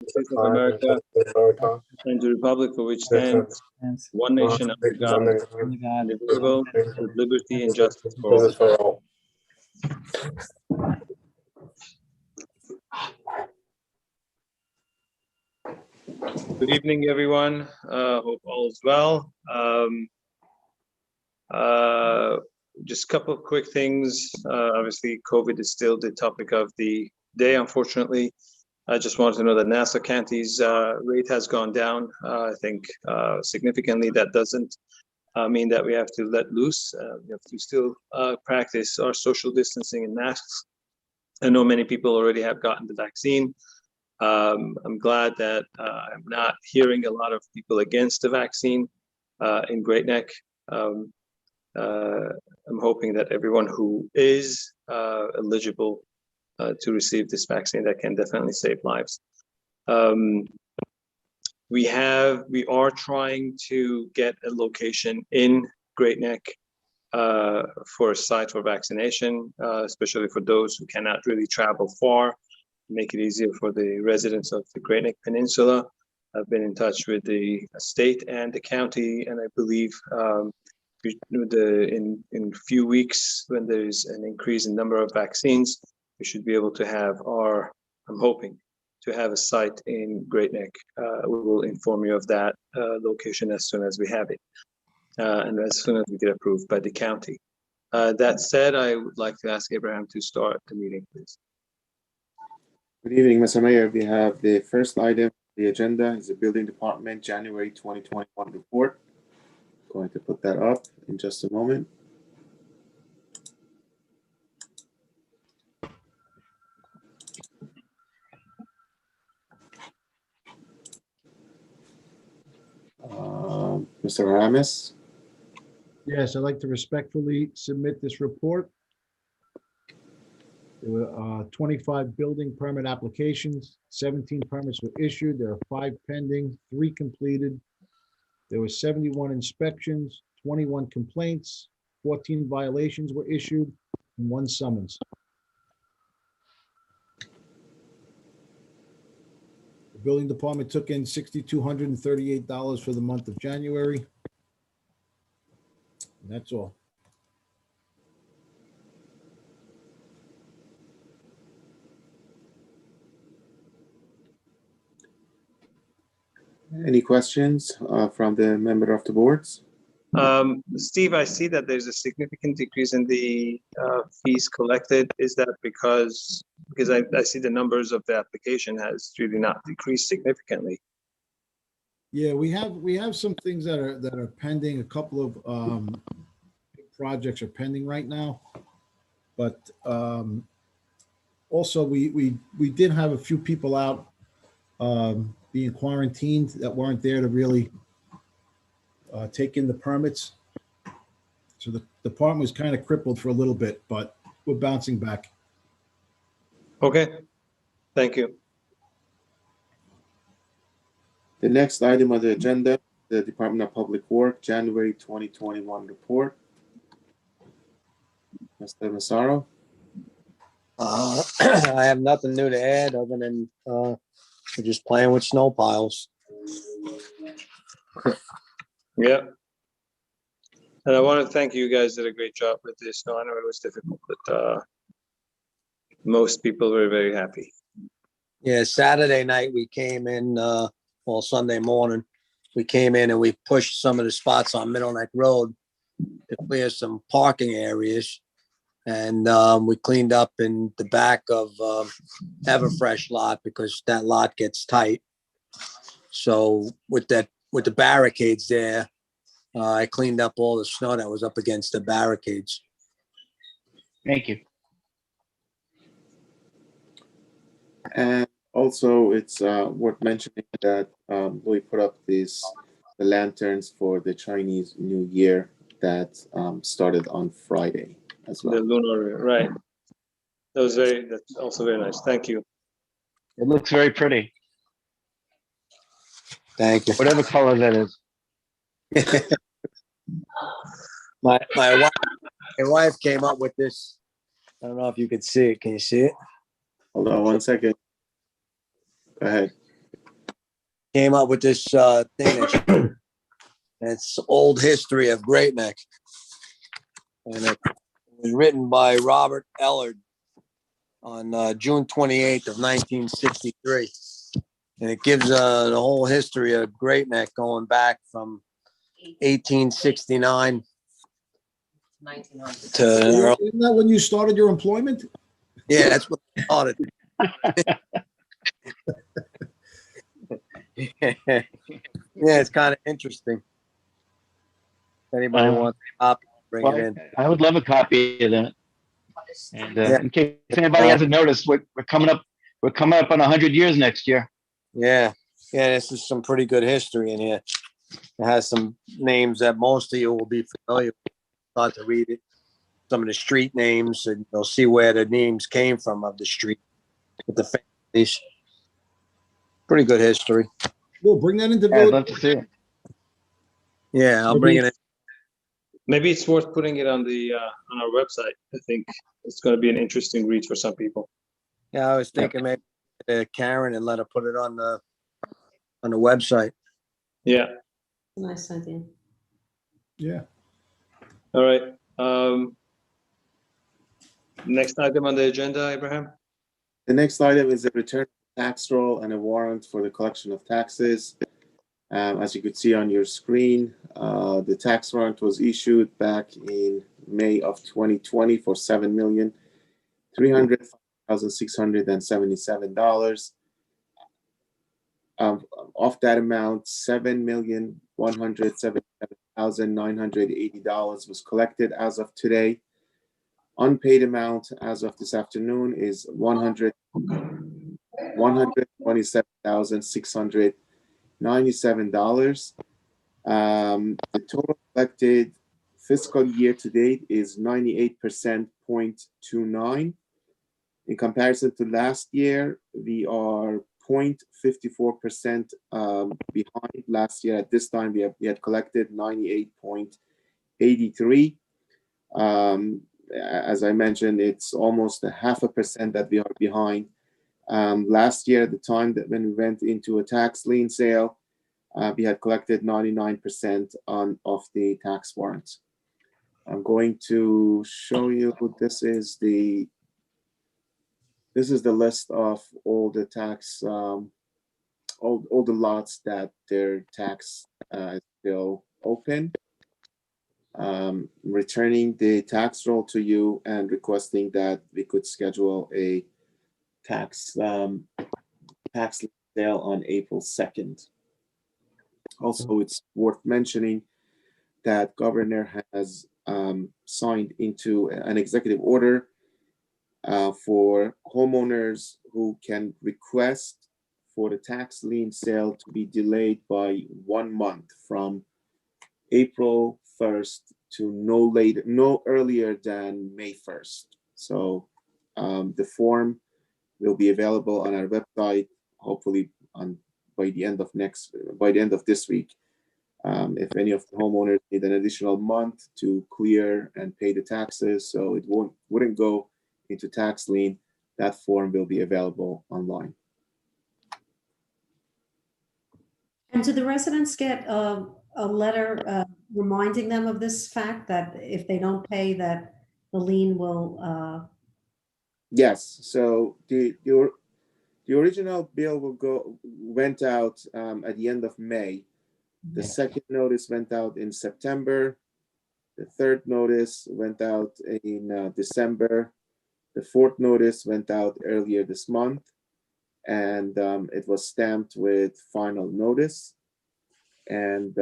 States of America and the republic for which stands one nation under God, indivisible, with liberty and justice for all. Good evening, everyone. Hope all is well. Just a couple of quick things. Obviously, COVID is still the topic of the day, unfortunately. I just wanted to know that Nassau County's rate has gone down, I think, significantly. That doesn't mean that we have to let loose. We have to still practice our social distancing and masks. I know many people already have gotten the vaccine. I'm glad that I'm not hearing a lot of people against the vaccine in Great Neck. I'm hoping that everyone who is eligible to receive this vaccine, that can definitely save lives. We are trying to get a location in Great Neck for a site for vaccination, especially for those who cannot really travel far, make it easier for the residents of the Great Neck Peninsula. I've been in touch with the state and the county, and I believe in a few weeks, when there's an increase in number of vaccines, we should be able to have I'm hoping to have a site in Great Neck. We will inform you of that location as soon as we have it, and as soon as we get approved by the county. That said, I would like to ask Abraham to start the meeting, please. Good evening, Mr. Mayor. We have the first item on the agenda is the Building Department January 2021 report. Going to put that up in just a moment. Mr. Ramis. Yes, I'd like to respectfully submit this report. There were 25 building permit applications, 17 permits were issued, there are 5 pending, 3 completed. There were 71 inspections, 21 complaints, 14 violations were issued, and 1 summons. The building department took in $6,238 for the month of January. And that's all. Any questions from the member of the boards? Steve, I see that there's a significant decrease in the fees collected. Is that because I see the numbers of the application has really not decreased significantly? Yeah, we have some things that are pending. A couple of projects are pending right now, but also we did have a few people out being quarantined that weren't there to really take in the permits. So the department was kind of crippled for a little bit, but we're bouncing back. Okay, thank you. The next item on the agenda, the Department of Public Works January 2021 report. Mr. Massaro. I have nothing new to add other than we're just playing with snow piles. Yeah. And I want to thank you guys, did a great job with this. No, I know it was difficult, but most people were very happy. Yeah, Saturday night we came in, well, Sunday morning, we came in and we pushed some of the spots on Middle Neck Road to clear some parking areas. And we cleaned up in the back of Everfresh lot because that lot gets tight. So with the barricades there, I cleaned up all the snow that was up against the barricades. Thank you. And also, it's worth mentioning that we put up the lanterns for the Chinese New Year that started on Friday as well. The lunar, right. That's also very nice. Thank you. It looks very pretty. Thank you. Whatever color that is. My wife came up with this. I don't know if you could see it. Can you see it? Hold on one second. Go ahead. came up with this thing that's it's old history of Great Neck. And it was written by Robert Ellard on June 28th of 1963. And it gives the whole history of Great Neck going back from 1869 to early. Isn't that when you started your employment? Yeah, that's what I started. Yeah, it's kind of interesting. If anybody wants a copy, bring it in. I would love a copy of that. And Yeah. in case anybody hasn't noticed, we're coming up on 100 years next year. Yeah, this is some pretty good history in here. It has some names that most of you will be familiar with. Start to read it. Some of the street names, and you'll see where the names came from of the street with the families. Pretty good history. We'll bring that into Yeah, I'd village. love to see it. Yeah, I'll bring it in. Maybe it's worth putting it on on our website. I think it's going to be an interesting read for some people. Yeah, I was thinking maybe Karen and let her put it on the website. Yeah. Nice idea. Yeah. All right. Next item on the agenda, Abraham. The next item is a return tax roll and a warrant for the collection of taxes. As you could see on your screen, the tax warrant was issued back in May of 2020 for $7,300,677. Of that amount, $7,177,980 was collected as of today. Unpaid amount as of this afternoon is $127,697. The total collected fiscal year to date is 98.29. In comparison to last year, we are 0.54% behind. Last year at this time, we had collected 98.83. As I mentioned, it's almost 0.5% that we are behind. Last year, at the time that when we went into a tax lien sale, we had collected 99% of the tax warrants. I'm going to show you. This is the list of all the tax, all the lots that their tax is still open. Returning the tax roll to you and requesting that we could schedule a tax sale on April 2nd. Also, it's worth mentioning that Governor has signed into an executive order for homeowners who can request for the tax lien sale to be delayed by 1 month from April 1st to no earlier than May 1st. So the form will be available on our website, hopefully by the end of this week. If any of the homeowners need an additional month to clear and pay the taxes, so it wouldn't go into tax lien, that form will be available online. And do the residents get a letter reminding them of this fact, that if they don't pay, that the lien will? Yes. So the original bill went out at the end of May. The second notice went out in September. The third notice went out in December. The fourth notice went out earlier this month, and it was stamped with final notice. And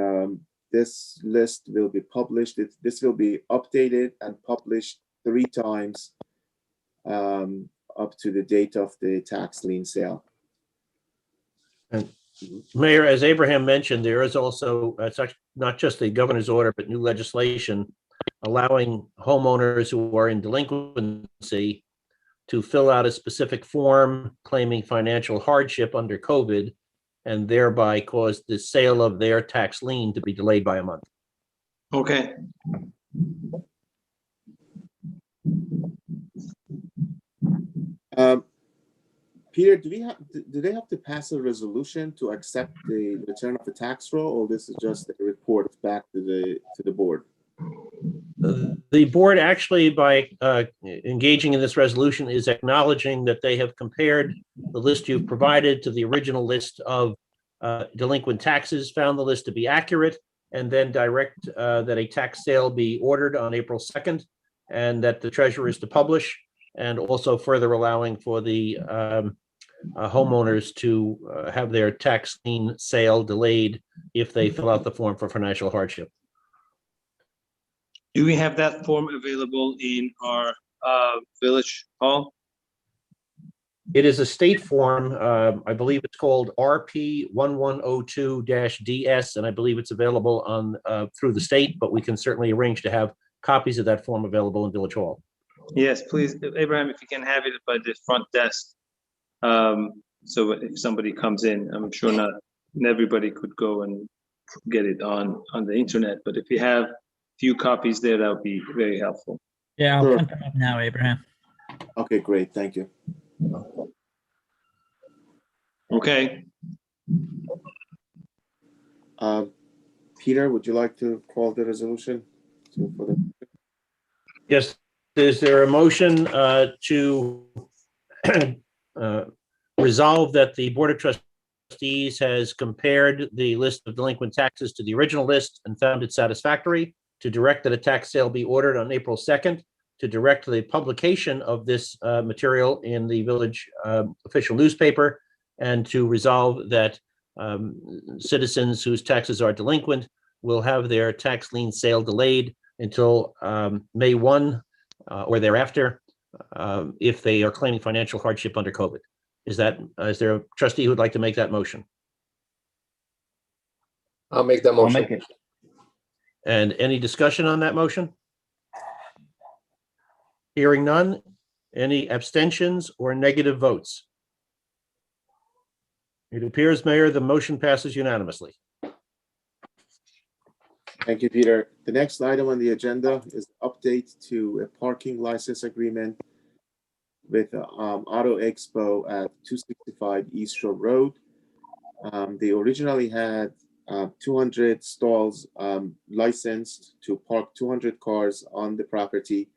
this list will be published. This will be updated and published 3 times up to the date of the tax lien sale. Mayor, as Abraham mentioned, there is also, it's actually not just the governor's order, but new legislation allowing homeowners who are in delinquency to fill out a specific form claiming financial hardship under COVID, and thereby cause the sale of their tax lien to be delayed by a month. Okay. Peter, do they have to pass a resolution to accept the return of the tax roll, or this is just a report back to the board? The board actually, by engaging in this resolution, is acknowledging that they have compared the list you've provided to the original list of delinquent taxes, found the list to be accurate, and then direct that a tax sale be ordered on April 2nd, and that the treasurer is to publish, and also further allowing for the homeowners to have their tax lien sale delayed if they fill out the form for financial hardship. Do we have that form available in our village hall? It is a state form. I believe it's called RP 1102-DS, and I believe it's available on through the state, but we can certainly arrange to have copies of that form available in Village Hall. Yes, please, Abraham, if you can have it by the front desk. So if somebody comes in, I'm sure not everybody could go and get it on the internet, but if you have few copies there, that would be very helpful. Yeah, I'll Sure. print them up now, Abraham. Okay, great, thank you. Okay, Peter, would you like to call the resolution? Yes, is there a motion to resolve that the Board of Trustees has compared the list of delinquent taxes to the original list and found it satisfactory, to direct that a tax sale be ordered on April 2nd, to direct the publication of this material in the village official newspaper, and to resolve that citizens whose taxes are delinquent will have their tax lien sale delayed until May 1 or thereafter if they are claiming financial hardship under COVID. Is there a trustee who would like to make that motion? I'll make that I'll motion. make it. And any discussion on that motion? Hearing none. Any abstentions or negative votes? It appears, Mayor, the motion passes unanimously. Thank you, Peter. The next item on the agenda is update to a parking license agreement with Auto Expo at 265 East Shore Road. They originally had 200 stalls licensed to park 200 cars on the property.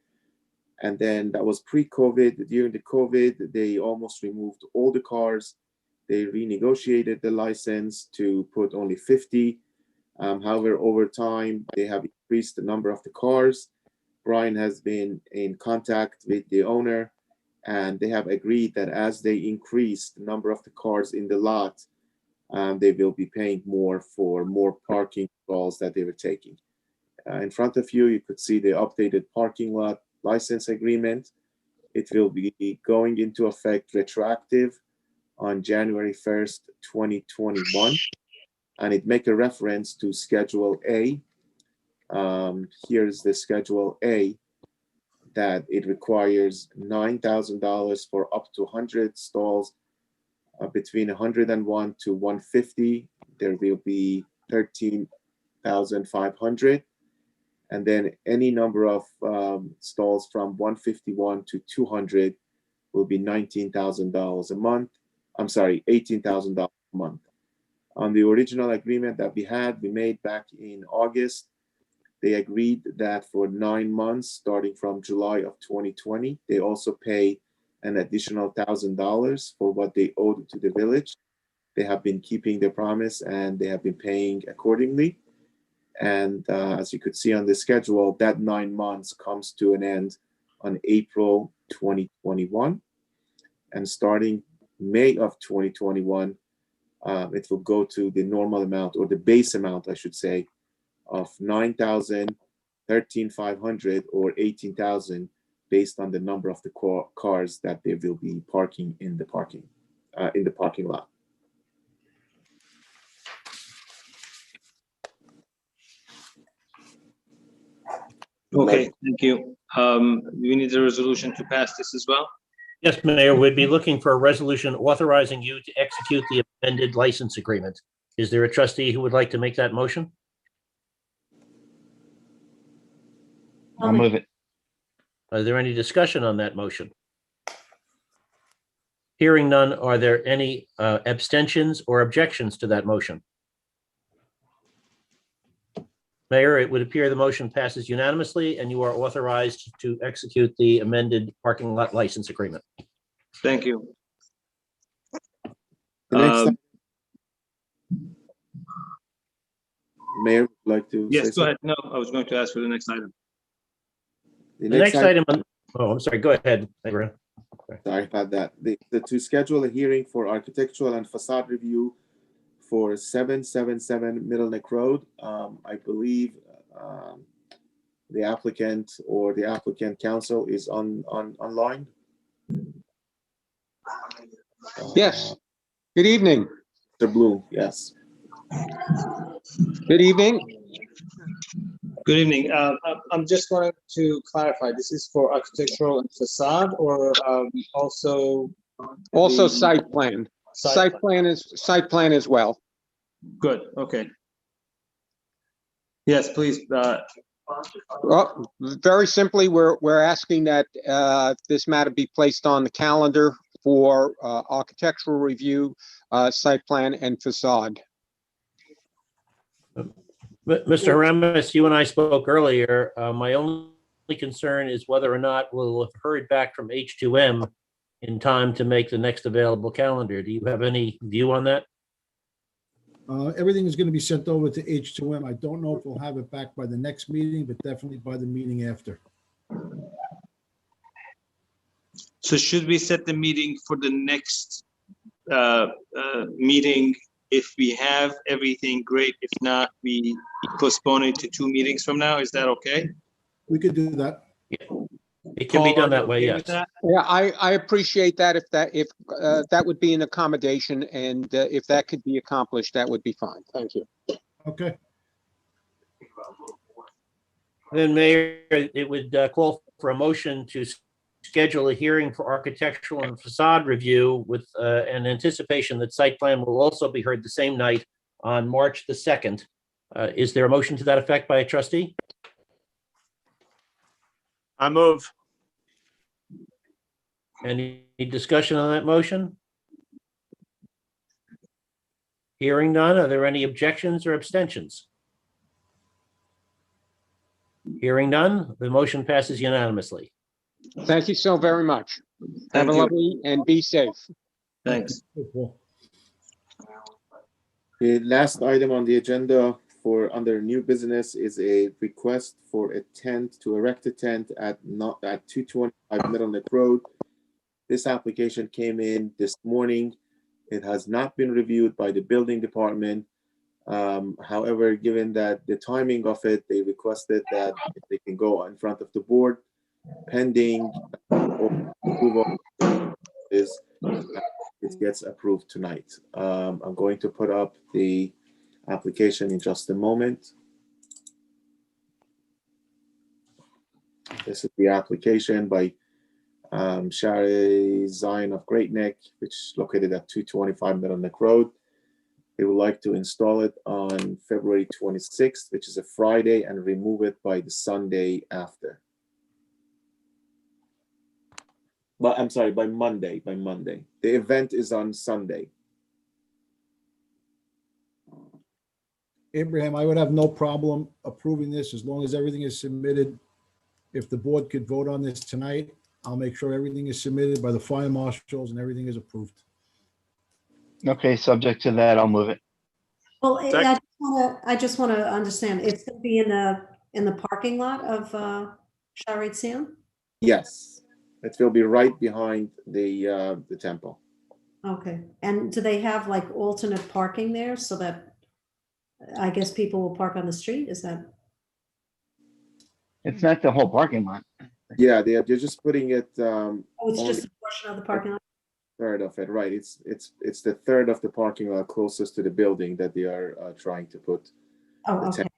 And then that was pre-COVID. During the COVID, they almost removed all the cars. They renegotiated the license to put only 50. However, over time, they have increased the number of the cars. Brian has been in contact with the owner, and they have agreed that as they increase the number of the cars in the lot, they will be paying more for more parking stalls that they were taking. In front of you, you could see the updated parking lot license agreement. It will be going into effect retroactive on January 1st, 2021. And it make a reference to Schedule A. Here's the Schedule A, that it requires $9,000 for up to 100 stalls. Between 101 to 150, there will be 13,500. And then any number of stalls from 151 to 200 will be $19,000 a month. I'm sorry, $18,000 a month. On the original agreement that we made back in August, they agreed that for 9 months, starting from July of 2020, they also pay an additional $1,000 for what they owed to the village. They have been keeping their promise and they have been paying accordingly. And as you could see on the schedule, that 9 months comes to an end on April 2021. And starting May of 2021, it will go to the normal amount, or the base amount, I should say, of $9,000, $13,500, or $18,000, based on the number of the cars that they will be parking in the parking lot. okay, thank you. Do we need a resolution to pass this as well? Yes, Mayor, we'd be looking for a resolution authorizing you to execute the amended license agreement. Is there a trustee who would like to make that motion? I'll move it. Is there any discussion on that motion? Hearing none, are there any abstentions or objections to that motion? Mayor, it would appear the motion passes unanimously and you are authorized to execute the amended parking lot license agreement. Thank you. The next, Um, Mayor would like to say Yes, go something? ahead. No, I was going to ask for the next item. The next item, oh, I'm sorry, go ahead, Abraham. Sorry about that. To schedule a hearing for architectural and facade review for 777 Middle Neck Road. I believe the applicant or the applicant counsel is online. Yes. Good evening. Mr. Bloom, yes. Good evening. Good evening. I'm just going to clarify, this is for architectural and facade or also? Also the site plan. Site plan as well. Good, okay. Yes, please. Well, very simply, we're asking that this matter be placed on the calendar for architectural review, site plan and facade. Mr. Haramis, you and I spoke earlier. My only concern is whether or not we'll have heard back from H2M in time to make the next available calendar. Do you have any view on that? Everything is going to be sent over to H2M. I don't know if we'll have it back by the next meeting, but definitely by the meeting after. So should we set the meeting for the next meeting? If we have everything, great. If not, we postpone it to 2 meetings from now. Is that okay? We could do that. It can be Paul, done are you that way, okay yes. with that? Yeah, I appreciate that if that would be an accommodation, and if that could be accomplished, that would be fine. Thank you. Okay. Then Mayor, it would call for a motion to schedule a hearing for architectural and facade review with an anticipation that site plan will also be heard the same night on March the 2nd. Is there a motion to that effect by a trustee? I move. Any discussion on that motion? Hearing none, are there any objections or abstentions? Hearing none, the motion passes unanimously. Thank you so very much. Have Thank a you. lovely and be safe. Thanks. The last item on the agenda for under new business is a request for a tent, to erect a tent at 225 Middle Neck Road. This application came in this morning. It has not been reviewed by the building department. However, given that the timing of it, they requested that if they can go in front of the board pending approval is it gets approved tonight. I'm going to put up the application in just a moment. This is the application by Shari Zion of Great Neck, which is located at 225 Middle Neck Road. They would like to install it on February 26th, which is a Friday, and remove it by the Sunday after. But I'm sorry, by Monday. The event is on Sunday. Abraham, I would have no problem approving this as long as everything is submitted. If the board could vote on this tonight, I'll make sure everything is submitted by the fire marshals and everything is approved. Okay, subject to that, I'll move it. Well, Second. I just want to understand, it's going to be in the parking lot of Sharet Zion? Yes, it will be right behind the temple. Okay, and do they have like alternate parking there so that I guess people will park on the street? Is that? It's not the whole parking lot. Yeah, they're just putting it Oh, it's only just a portion of the parking lot? third of it, right? It's the third of the parking lot closest to the building that they are trying to put. Oh, the okay. tent.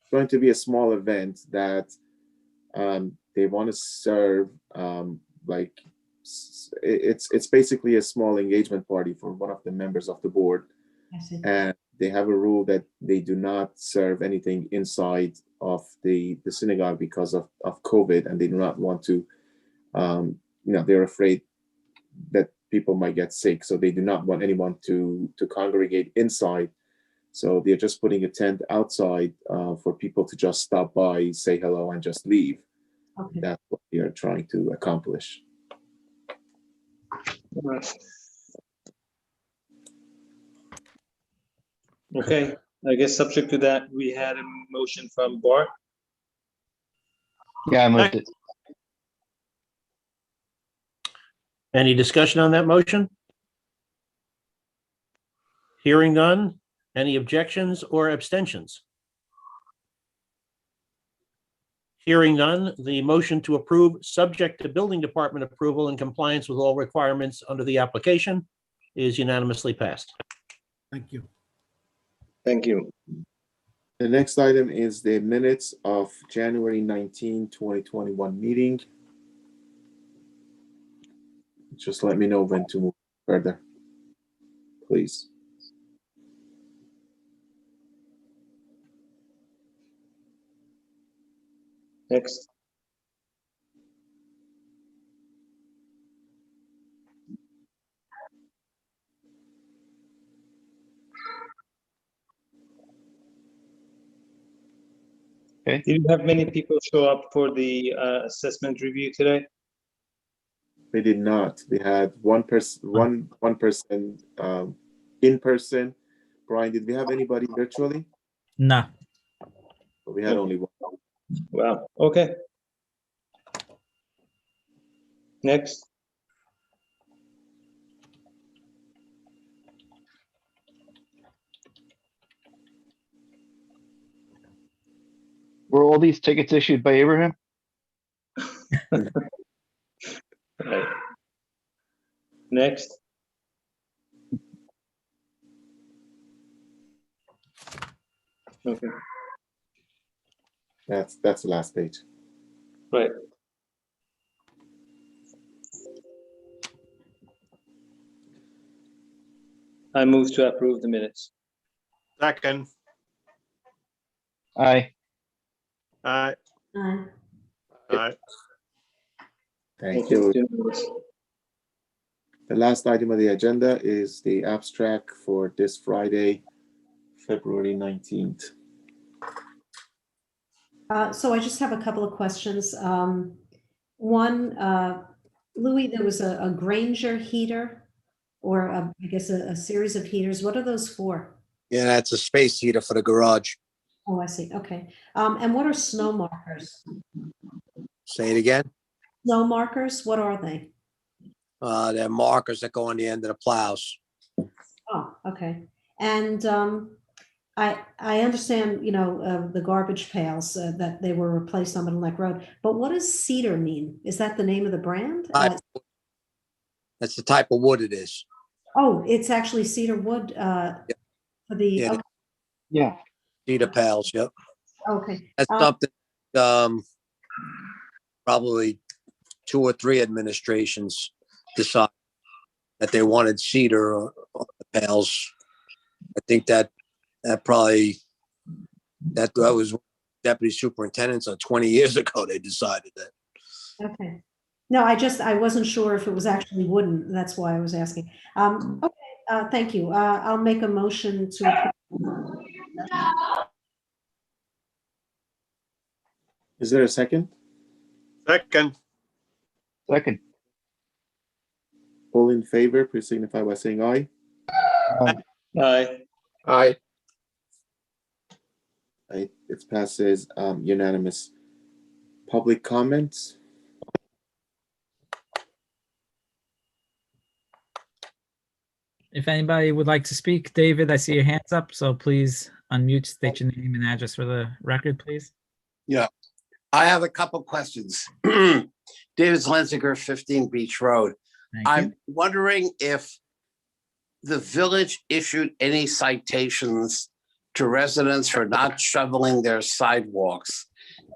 It's going to be a small event that they want to serve. Like it's basically a small engagement party for one of the members of the board, I see. and they have a rule that they do not serve anything inside of the synagogue because of COVID, and they do not want to. They're afraid that people might get sick. So they do not want anyone to congregate inside. So they're just putting a tent outside for people to just stop by, say hello, and just leave. Okay. That's what we are trying to accomplish. Okay, I guess subject to that, we had a motion from Bart. Yeah, I moved it. Any discussion on that motion? Hearing none. Any objections or abstentions? Hearing none, the motion to approve, subject to building department approval and compliance with all requirements under the application, is unanimously passed. Thank you. Thank you. The next item is the minutes of January 19, 2021 meeting. Just let me know when to move further, please. Next. Okay. Did you have many people show up for the assessment review today? They did not. We had one person in person. Brian, did we have anybody virtually? No. We had only one. Wow, okay. Next. Were all these tickets issued by Abraham? Right. Next. Okay, That's the last page. right. I move to approve the minutes. Second. Aye. Aye. Aye. Aye. Thank you. The last item of the agenda is the abstract for this Friday, February 19th. So I just have a couple of questions. One, Louis, there was a Granger heater or I guess a series of heaters. What are those for? Yeah, that's a space heater for the garage. Oh, I see. Okay. And what are snow markers? Say it again. Snow markers, what are they? They're markers that go on the end of the plows. Oh, okay. And I understand, you know, the garbage pails that they were replaced on Middle Neck Road, but what does cedar mean? Is that the name of the brand? That's the type of wood it is. Oh, it's actually cedar wood for the, Yeah. okay. Yeah. Cedar pails, yep. Okay. That's something probably 2 or 3 administrations decided that they wanted cedar on the pails. I think that probably that was deputy superintendents 20 years ago. They decided that. Okay. No, I wasn't sure if it was actually wooden. That's why I was asking. Okay, thank you. I'll make a motion to. Is there a second? Second. Second. All in favor, please signify by saying aye. Aye. Aye. Aye. It passes unanimous. Public comments? If anybody would like to speak, David, I see your hands up, so please unmute, state your name and address for the record, please. I have a couple questions. David Zlenziger, 15 Beach Road. Thank you. I'm wondering if the village issued any citations to residents for not shoveling their sidewalks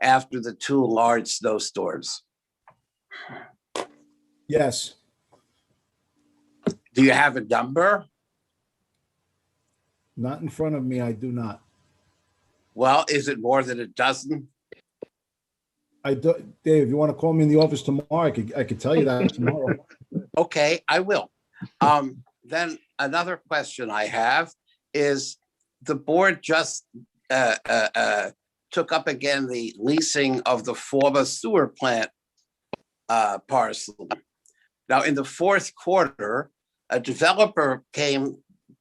after the 2 large snowstorms. Yes. Do you have a number? Not in front of me, I do not. Well, is it more than a dozen? Dave, you want to call me in the office tomorrow? I could tell you that tomorrow. Okay, I will. Then another question I have is the board just took up again the leasing of the former sewer plant parcel. Now, in the fourth quarter, a developer came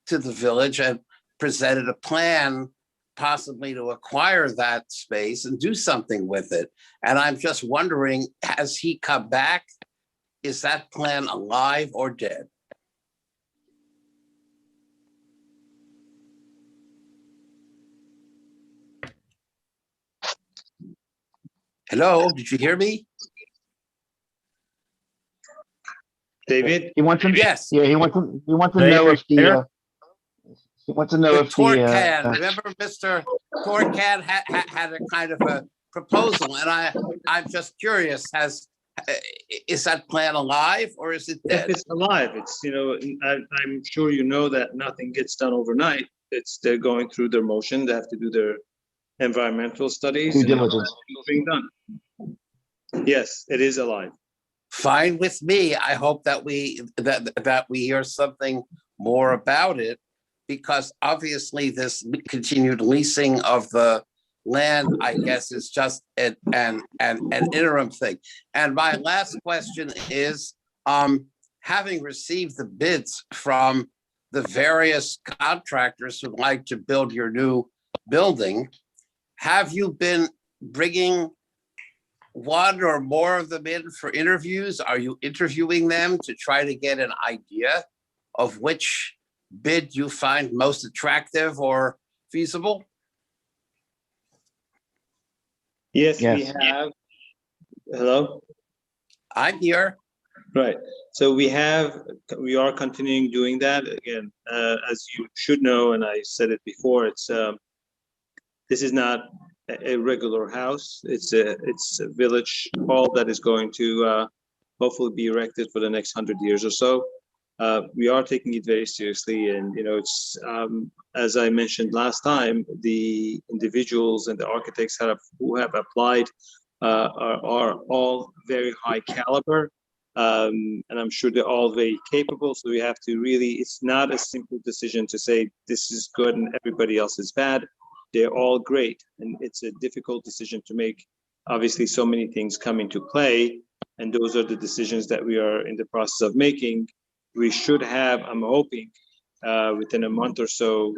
to the village and presented a plan possibly to acquire that space and do something with it. And I'm just wondering, has he come back? Is that plan alive or dead? Hello, did you hear me? David? He wants to. Yes. Yeah, he wants to David, know if there? he wants to know The if Torcan, remember Mr. Torcan had a kind of a proposal, and I'm just curious, is that plan alive or is it If dead? it's alive, it's, I'm sure you know that nothing gets done overnight. They're going through their motion. They have to do their environmental studies. due and diligence. it's being done. Yes, it is alive. Fine with me. I hope that we hear something more about it, because obviously this continued leasing of the land, I guess, is just an interim thing. And my last question is, having received the bids from the various contractors who'd like to build your new building, have you been bringing one or more of them in for interviews? Are you interviewing them to try to get an idea of which bid you find most attractive or feasible? Yes, we Yes. have. Hello? I'm here. Right. So we are continuing doing that. Again, as you should know, and I said it before, this is not a regular house. It's a village hall that is going to hopefully be erected for the next 100 years or so. We are taking it very seriously, and it's as I mentioned last time, the individuals and the architects who have applied are all very high caliber, and I'm sure they're all very capable. So we have to really, it's not a simple decision to say this is good and everybody else is bad. They're all great, and it's a difficult decision to make. Obviously, so many things come into play, and those are the decisions that we are in the process of making. We should have, I'm hoping, within a month or so,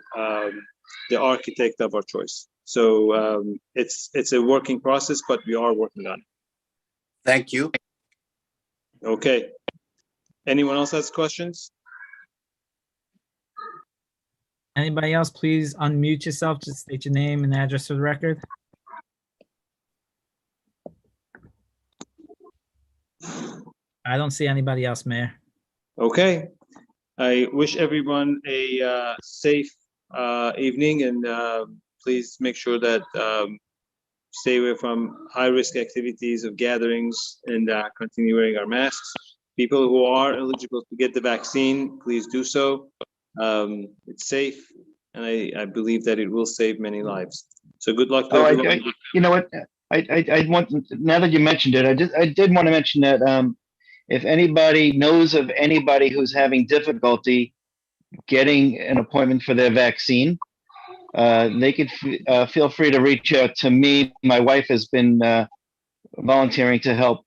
the architect of our choice. So it's a working process, but we are working on it. Thank you. Okay. Anyone else has questions? Anybody else, please unmute yourself, just state your name and address for the record. I don't see anybody else, Mayor. Okay. I wish everyone a safe evening, and please make sure that stay away from high-risk activities of gatherings and continue wearing our masks. People who are eligible to get the vaccine, please do so. It's safe, and I believe that it will save many lives. So good luck to everyone. You know what? I want, now that you mentioned it, I did want to mention that if anybody knows of anybody who's having difficulty getting an appointment for their vaccine, they could feel free to reach out to me. My wife has been volunteering to help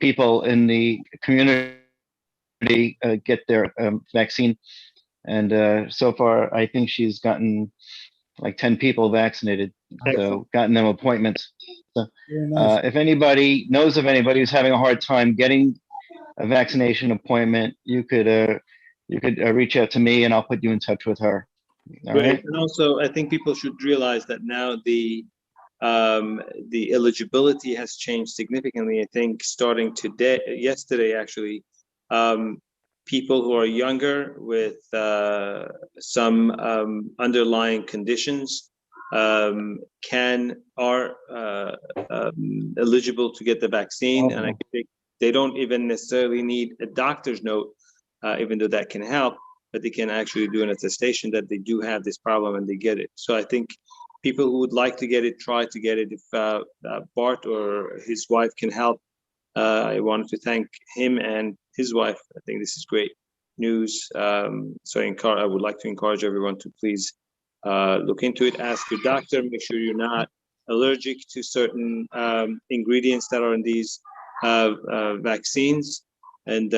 people in the community get their vaccine. And so far, I think she's gotten like 10 people vaccinated, so gotten them appointments. So, Very nice. if anybody knows of anybody who's having a hard time getting a vaccination appointment, you could reach out to me and I'll put you in touch with her. All Great. right. And also, I think people should realize that now the eligibility has changed significantly. I think starting yesterday actually, people who are younger with some underlying conditions are eligible to get the vaccine, and I think they don't even necessarily need a doctor's note, even though that can help, but they can actually do an attestation that they do have this problem and they get it. So I think people who would like to get it, try to get it. If Bart or his wife can help, I wanted to thank him and his wife. I think this is great news. So I would like to encourage everyone to please look into it, ask your doctor, make sure you're not allergic to certain ingredients that are in these vaccines. And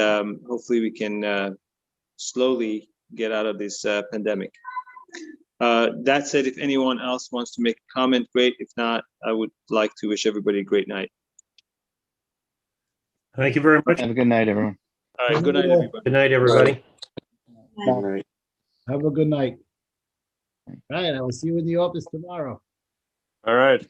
hopefully we can slowly get out of this pandemic. That said, if anyone else wants to make a comment, great. If not, I would like to wish everybody a great night. Thank you very much. Have a good night, everyone. All right, good night, everybody. Good night, everybody. All right. Have a good night. All right, I will see you in the office tomorrow. All right.